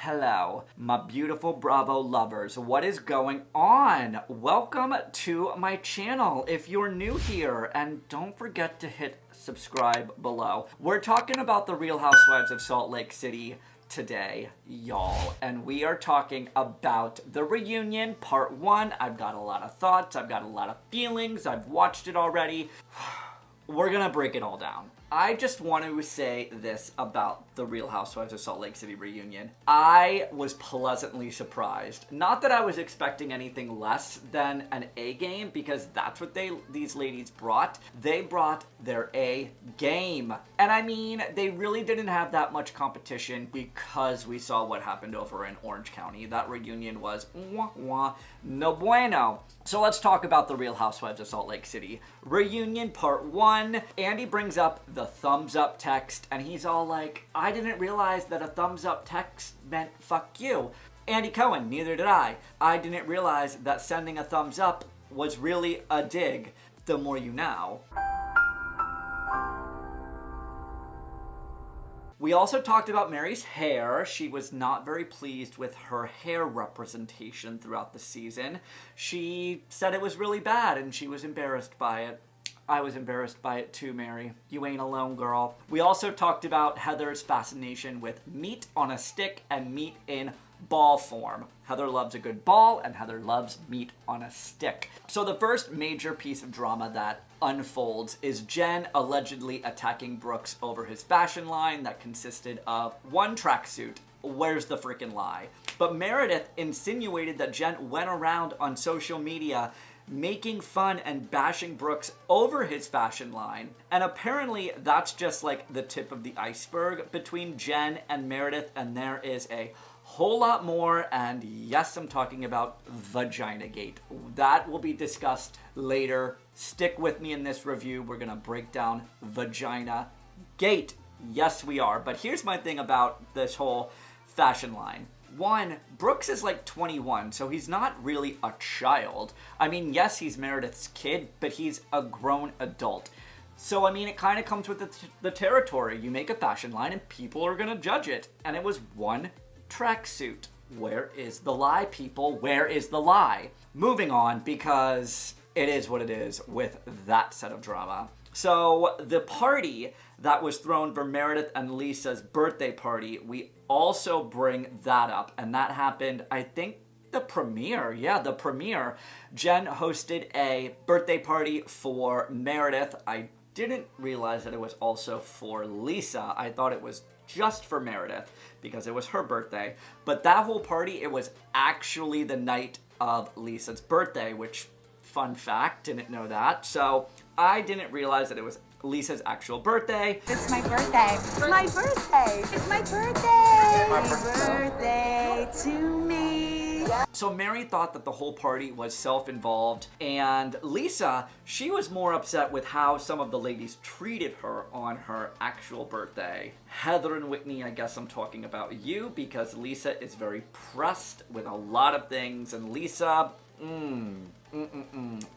Hello, my beautiful Bravo lovers. What is going on? Welcome to my channel if you're new here, and don't forget to hit subscribe below. We're talking about the Real Housewives of Salt Lake City today, y'all, and we are talking about the reunion part 1. I've got a lot of thoughts, I've got a lot of feelings, I've watched it already. We're gonna break it all down. I just want to say this about the Real Housewives of Salt Lake City reunion. I was pleasantly surprised. Not that I was expecting anything less than an A game, because that's what these ladies brought. They brought their A game. And I mean, they really didn't have that much competition because we saw what happened over in Orange County. That reunion was no bueno. So let's talk about the Real Housewives of Salt Lake City reunion part 1. Andy brings up the thumbs up text, and he's all like, I didn't realize that a thumbs up text meant fuck you. Andy Cohen, neither did I. I didn't realize that sending a thumbs up was really a dig. The more you know. We also talked about Mary's hair. She was not very pleased with her hair representation throughout the season. She said it was really bad and she was embarrassed by it. I was embarrassed by it too, Mary. You ain't alone, girl. We also talked about Heather's fascination with meat on a stick and meat in ball form. Heather loves a good ball and Heather loves meat on a stick. So the first major piece of drama that unfolds is Jen allegedly attacking Brooks over his fashion line that consisted of one tracksuit. Where's the freaking lie? But Meredith insinuated that Jen went around on social media making fun and bashing Brooks over his fashion line. And apparently that's just like the tip of the iceberg between Jen and Meredith, and there is a whole lot more, and yes, I'm talking about Vagina Gate. That will be discussed later. Stick with me in this review. We're gonna break down Vagina Gate. Yes, we are. But here's my thing about this whole fashion line. One, Brooks is like 21, so he's not really a child. I mean, yes, he's Meredith's kid, but he's a grown adult. So, I mean, it kind of comes with the territory. You make a fashion line and people are gonna judge it. And it was one tracksuit. Where is the lie, people? Where is the lie? Moving on, because it is what it is with that set of drama. So the party that was thrown for Meredith and Lisa's birthday party, we also bring that up, and that happened, I think, the premiere. Yeah, the premiere. Jen hosted a birthday party for Meredith. I didn't realize that it was also for Lisa. I thought it was just for Meredith because it was her birthday. But that whole party, it was actually the night of Lisa's birthday, which, fun fact, didn't know that. So I didn't realize that it was Lisa's actual birthday. It's my birthday. My birthday. It's my birthday. Happy birthday to me. So Mary thought that the whole party was self-involved, and Lisa, she was more upset with how some of the ladies treated her on her actual birthday. Heather and Whitney, I guess I'm talking about you, because Lisa is very pressed with a lot of things, and Lisa,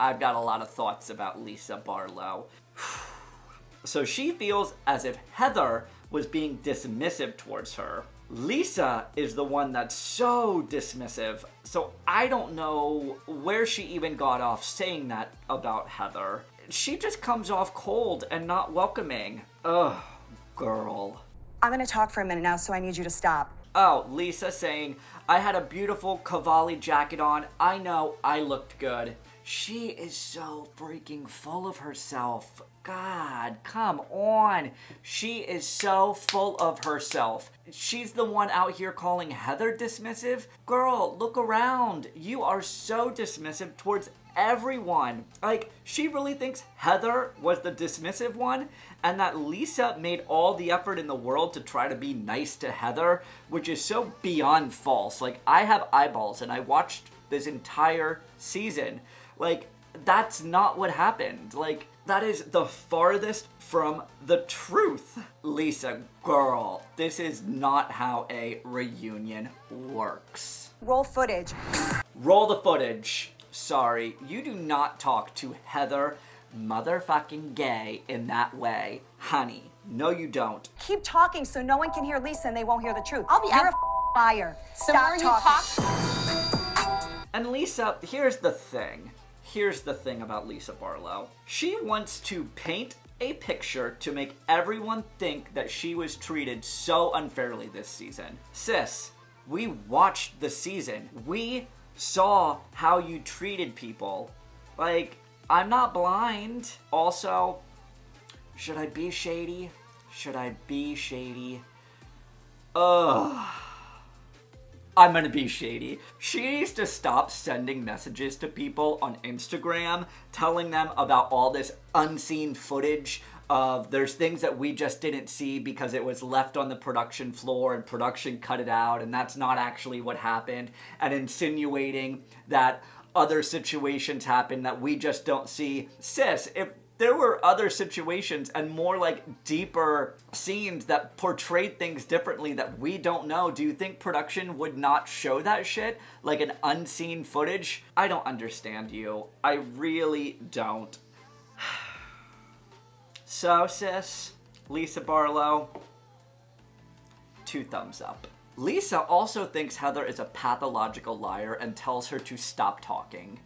I've got a lot of thoughts about Lisa Barlow. So she feels as if Heather was being dismissive towards her. Lisa is the one that's so dismissive, so I don't know where she even got off saying that about Heather. She just comes off cold and not welcoming. Ugh, girl. I'm gonna talk for a minute now, so I need you to stop. Oh, Lisa saying, I had a beautiful Cavalli jacket on. I know, I looked good. She is so freaking full of herself. God, come on. She is so full of herself. She's the one out here calling Heather dismissive. Girl, look around. You are so dismissive towards everyone. Like, she really thinks Heather was the dismissive one, and that Lisa made all the effort in the world to try to be nice to Heather, which is so beyond false. Like, I have eyeballs and I watched this entire season. Like, that's not what happened. Like, that is the farthest from the truth. Lisa, girl, this is not how a reunion works. Roll footage. Roll the footage. Sorry, you do not talk to Heather motherfucking Gay in that way. Honey, no you don't. Keep talking so no one can hear Lisa and they won't hear the truth. You're a liar. Stop talking. And Lisa, here's the thing. Here's the thing about Lisa Barlow. She wants to paint a picture to make everyone think that she was treated so unfairly this season. Sis, we watched the season. We saw how you treated people. Like, I'm not blind. Also, should I be shady? Should I be shady? Ugh. I'm gonna be shady. She needs to stop sending messages to people on Instagram telling them about all this unseen footage of there's things that we just didn't see because it was left on the production floor and production cut it out and that's not actually what happened, and insinuating that other situations happen that we just don't see. Sis, if there were other situations and more like deeper scenes that portrayed things differently that we don't know, do you think production would not show that shit? Like an unseen footage? I don't understand you. I really don't. So, sis, Lisa Barlow, 2 thumbs up. Lisa also thinks Heather is a pathological liar and tells her to stop talking.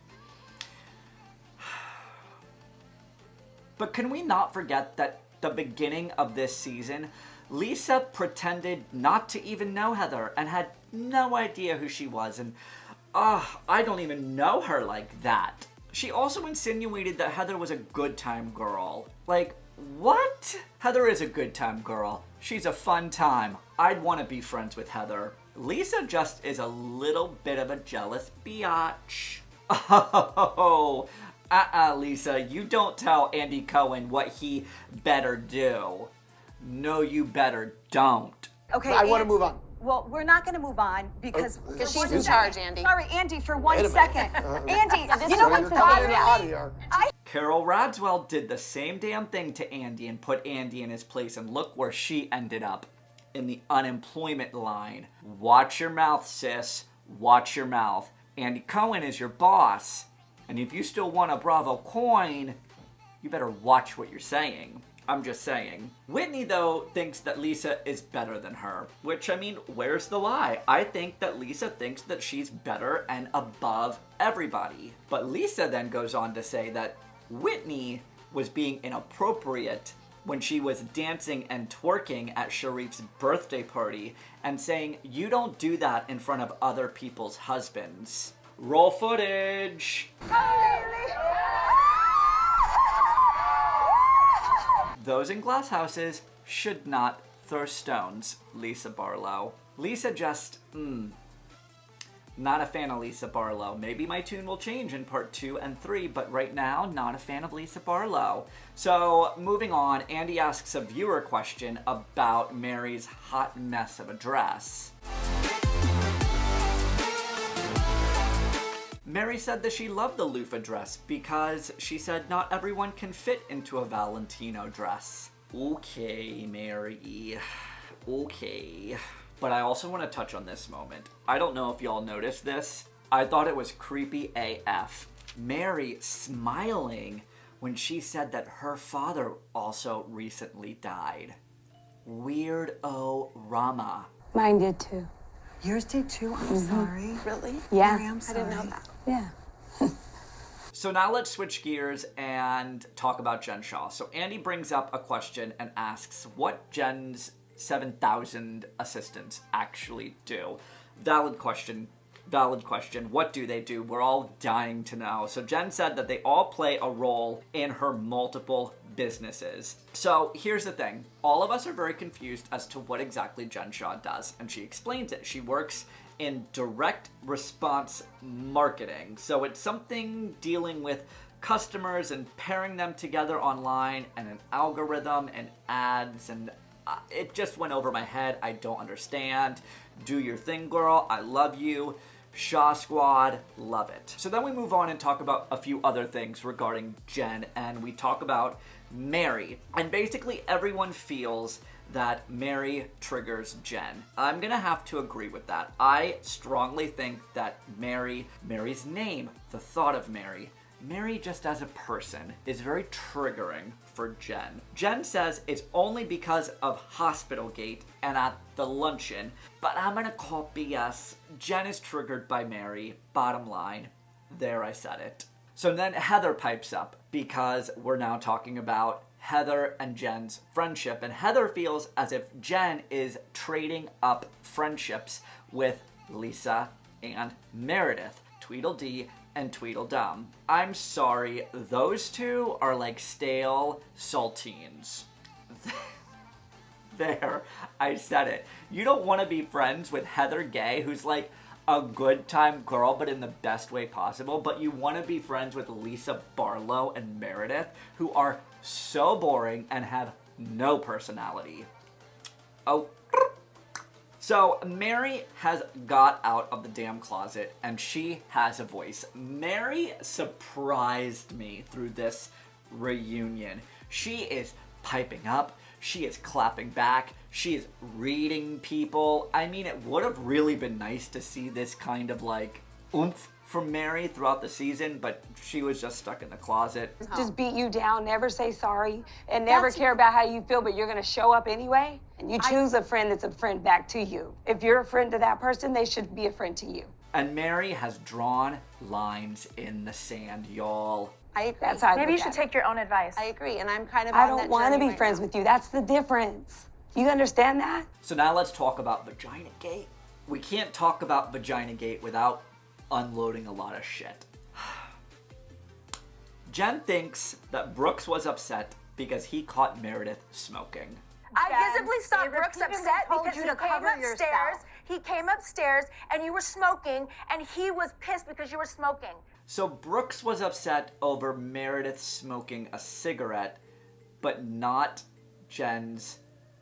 But can we not forget that the beginning of this season, Lisa pretended not to even know Heather and had no idea who she was, and I don't even know her like that. She also insinuated that Heather was a good time girl. Like, what? Heather is a good time girl. She's a fun time. I'd want to be friends with Heather. Lisa just is a little bit of a jealous biatch. Oh, Lisa, you don't tell Andy Cohen what he better do. No, you better don't. Okay, I want to move on. Well, we're not going to move on because she's in charge, Andy. Sorry, Andy, for 1 second. Andy, you know what's bothering me? Carol Radswell did the same damn thing to Andy and put Andy in his place, and look where she ended up, in the unemployment line. Watch your mouth, sis. Watch your mouth. Andy Cohen is your boss. And if you still want a Bravo coin, you better watch what you're saying. I'm just saying. Whitney, though, thinks that Lisa is better than her. Which, I mean, where's the lie? I think that Lisa thinks that she's better and above everybody. But Lisa then goes on to say that Whitney was being inappropriate when she was dancing and twerking at Sharif's birthday party and saying, you don't do that in front of other people's husbands. Roll footage. Those in glass houses should not throw stones, Lisa Barlow. Lisa just, not a fan of Lisa Barlow. Maybe my tune will change in part 2 and 3, but right now, not a fan of Lisa Barlow. So, moving on, Andy asks a viewer question about Mary's hot mess of a dress. Mary said that she loved the loofah dress because she said not everyone can fit into a Valentino dress. Okay, Mary. Okay. But I also want to touch on this moment. I don't know if y'all noticed this. I thought it was creepy AF. Mary smiling when she said that her father also recently died. Weirdo Rama. Mine did too. Yours did too? I'm sorry. Really? Yeah. Mary, I'm sorry. I didn't know that. Yeah. So now let's switch gears and talk about Jen Shah. So Andy brings up a question and asks what Jen's 7,000 assistants actually do. Valid question. What do they do? We're all dying to know. So Jen said that they all play a role in her multiple businesses. So here's the thing. All of us are very confused as to what exactly Jen Shah does, and she explains it. She works in direct response marketing. So it's something dealing with customers and pairing them together online and an algorithm and ads, and it just went over my head. I don't understand. Do your thing, girl. I love you. Shah Squad, love it. So then we move on and talk about a few other things regarding Jen, and we talk about Mary. And basically everyone feels that Mary triggers Jen. I'm gonna have to agree with that. I strongly think that Mary's name, the thought of Mary, Mary, just as a person, is very triggering for Jen. Jen says it's only because of Hospital Gate and at the luncheon, but I'm gonna call BS. Jen is triggered by Mary. Bottom line. There, I said it. So then Heather pipes up because we're now talking about Heather and Jen's friendship, and Heather feels as if Jen is trading up friendships with Lisa and Meredith. Tweedledee and Tweedledum. I'm sorry, those two are like stale saltines. There, I said it. You don't want to be friends with Heather Gay, who's like a good time girl, but in the best way possible, but you want to be friends with Lisa Barlow and Meredith, who are so boring and have no personality. Oh. So Mary has got out of the damn closet and she has a voice. Mary surprised me through this reunion. She is piping up, she is clapping back, she is reading people. I mean, it would have really been nice to see this kind of like oomph from Mary throughout the season, but she was just stuck in the closet. Just beat you down, never say sorry, and never care about how you feel, but you're gonna show up anyway? And you choose a friend that's a friend back to you. If you're a friend to that person, they should be a friend to you. And Mary has drawn lines in the sand, y'all. I agree. That's how I Maybe you look should at it. take your own advice. I agree, and I'm kind of I on don't that want to journey be right friends now. with you. That's the difference. You understand that? So now let's talk about Vagina Gate. We can't talk about Vagina Gate without unloading a lot of shit. Jen thinks that Brooks was upset because he caught Meredith smoking. I visibly saw they Brooks repeatedly upset told because you he to came cover upstairs. yourself. He came upstairs and you were smoking, and he was pissed because you were smoking. So Brooks was upset over Meredith smoking a cigarette, but not Jen's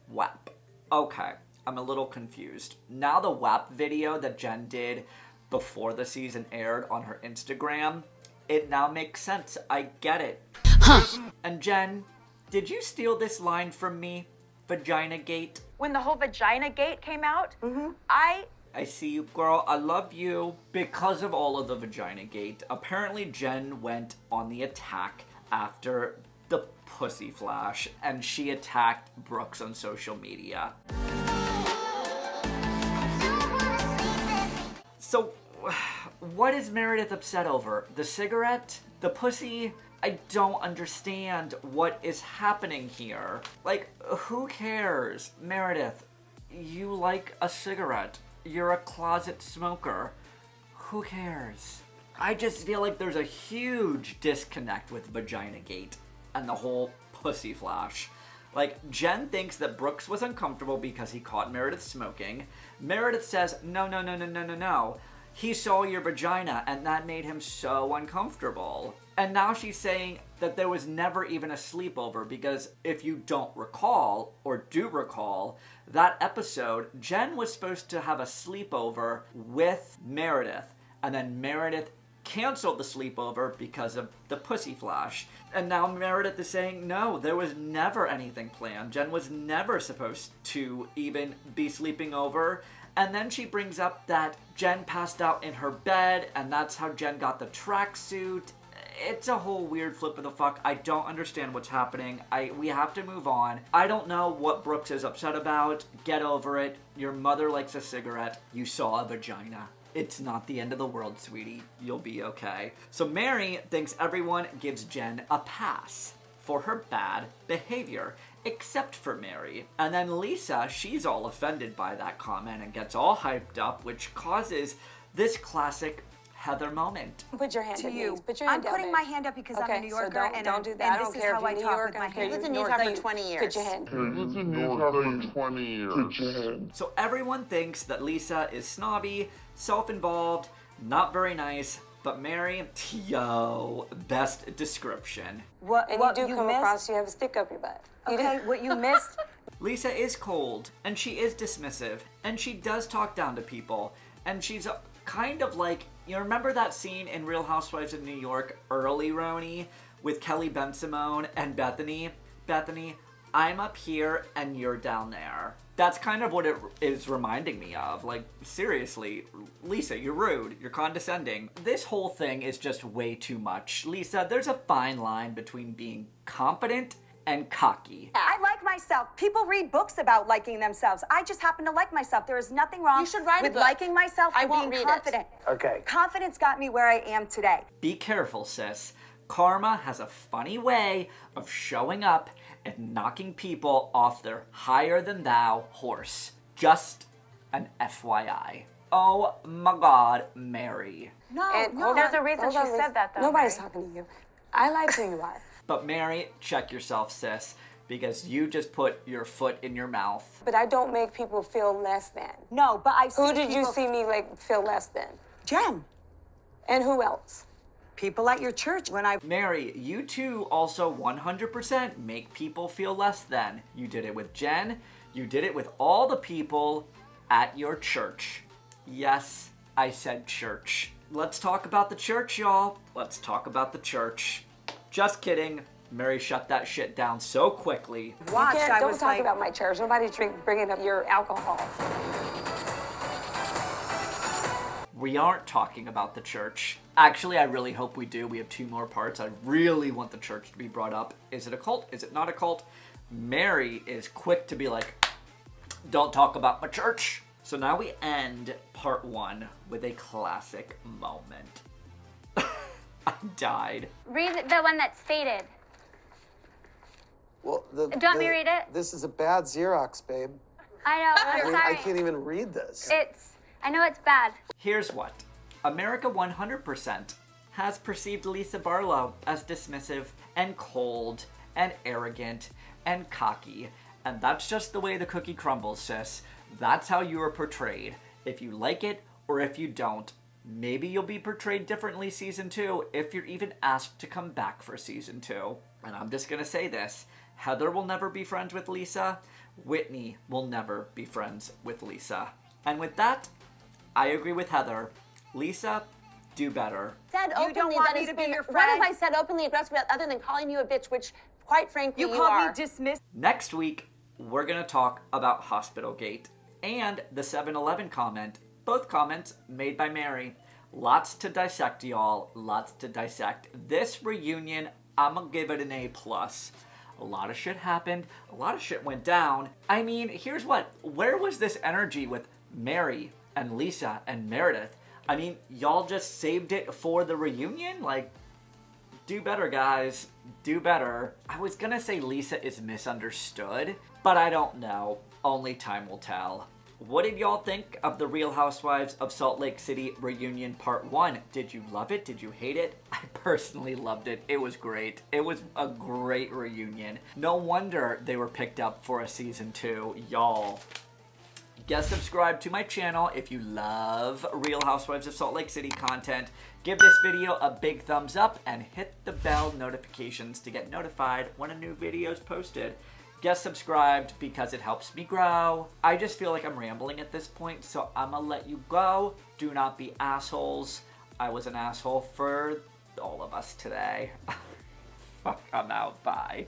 WAP. Okay, I'm a little confused. Now the WAP video that Jen did before the season aired on her Instagram, it now makes sense. I get it. And Jen, did you steal this line from me? Vagina Gate? When the whole Vagina Gate came out, I see you, girl. I love you. Because of all of the Vagina Gate, apparently Jen went on the attack after the pussy flash, and she attacked Brooks on social media. So, what is Meredith upset over? The cigarette? The pussy? I don't understand what is happening here. Like, who cares? Meredith, you like a cigarette. You're a closet smoker. Who cares? I just feel like there's a huge disconnect with Vagina Gate and the whole pussy flash. Like, Jen thinks that Brooks was uncomfortable because he caught Meredith smoking. Meredith says, no. He saw your vagina and that made him so uncomfortable. And now she's saying that there was never even a sleepover because if you don't recall, or do recall, that episode, Jen was supposed to have a sleepover with Meredith. And then Meredith canceled the sleepover because of the pussy flash. And now Meredith is saying, no, there was never anything planned. Jen was never supposed to even be sleeping over. And then she brings up that Jen passed out in her bed, and that's how Jen got the tracksuit. It's a whole weird flip of the fuck. I don't understand what's happening. We have to move on. I don't know what Brooks is upset about. Get over it. Your mother likes a cigarette. You saw a vagina. It's not the end of the world, sweetie. You'll be okay. So Mary thinks everyone gives Jen a pass for her bad behavior, except for Mary. And then Lisa, she's all offended by that comment and gets all hyped up, which causes this classic Heather moment. Put your hand To up, you. please. Put your hand I'm down, putting babe. my hand up because I'm Okay, a New so Yorker, don't do that. I and don't this care is if how I you're New talk York, with I my don't care hands. if It's a you're New North. Yorker No, for 20 years. Put your hand. Put your hand. So everyone thinks that Lisa is snobby, self-involved, not very nice, but Mary, yo, best description. What And you do come missed? across, you have a stick up your butt. You Okay, do. what you missed? Lisa is cold, and she is dismissive, and she does talk down to people, and she's kind of like, you remember that scene in Real Housewives of New York, early RHONY, with Kelly Ben Simone and Bethany? Bethany, I'm up here and you're down there. That's kind of what it is reminding me of. Like, seriously, Lisa, you're rude, you're condescending. This whole thing is just way too much. Lisa, there's a fine line between being confident and cocky. I like myself. People read books about liking themselves. I just happen to like myself. There is nothing wrong You should write a with book. liking myself I and won't being read it. confident. Okay. Confidence got me where I am today. Be careful, sis. Karma has a funny way of showing up and knocking people off their higher-than-thou horse. Just an FYI. Oh my God, Mary. No, And no. There's a reason she said that, though, Nobody's Mary. talking to you. I like who you are. But Mary, check yourself, sis, because you just put your foot in your mouth. But I don't make people feel less than. No, but I see Who did you people- see me like feel less than? Jen. And who else? People at your church when I... Mary, you too also 100% make people feel less than. You did it with Jen. You did it with all the people at your church. Yes, I said church. Let's talk about the church, y'all. Let's talk about the church. Just kidding. Mary shut that shit down so quickly. watched, I Don't was talk like... about my church. Nobody's bringing up your alcohol. We aren't talking about the church. Actually, I really hope we do. We have 2 more parts. I really want the church to be brought up. Is it a cult? Is it not a cult? Mary is quick to be like, don't talk about my church. So now we end part 1 with a classic moment. I died. Read the one that's faded. Well, Do you want me to read it? This is a bad Xerox, babe. I know, I'm I mean, sorry. I can't even read this. I know it's bad. Here's what. America 100% has perceived Lisa Barlow as dismissive and cold and arrogant and cocky. And that's just the way the cookie crumbles, sis. That's how you are portrayed. If you like it or if you don't, maybe you'll be portrayed differently season 2 if you're even asked to come back for season 2. And I'm just gonna say this. Heather will never be friends with Lisa. Whitney will never be friends with Lisa. And with that, I agree with Heather. Lisa, do better. Said You openly don't want that me it's to be been- your What have friend? I said openly aggressive about other than calling you a bitch, which, quite frankly, You you called are. me dismissive. Next week, we're gonna talk about Hospital Gate and the 7-Eleven comment. Both comments made by Mary. Lots to dissect, y'all. Lots to dissect. This reunion, I'm gonna give it an A+. A lot of shit happened. A lot of shit went down. I mean, here's what. Where was this energy with Mary and Lisa and Meredith? I mean, y'all just saved it for the reunion? Like, do better, guys. Do better. I was gonna say Lisa is misunderstood, but I don't know. Only time will tell. What did y'all think of the Real Housewives of Salt Lake City reunion part 1? Did you love it? Did you hate it? I personally loved it. It was great. It was a great reunion. No wonder they were picked up for a season 2, y'all. Guest subscribe to my channel if you love Real Housewives of Salt Lake City content. Give this video a big thumbs up and hit the bell notifications to get notified when a new video is posted. Get subscribed because it helps me grow. I just feel like I'm rambling at this point, so I'm gonna let you go. Do not be assholes. I was an asshole for all of us today. Fuck, I'm out. Bye.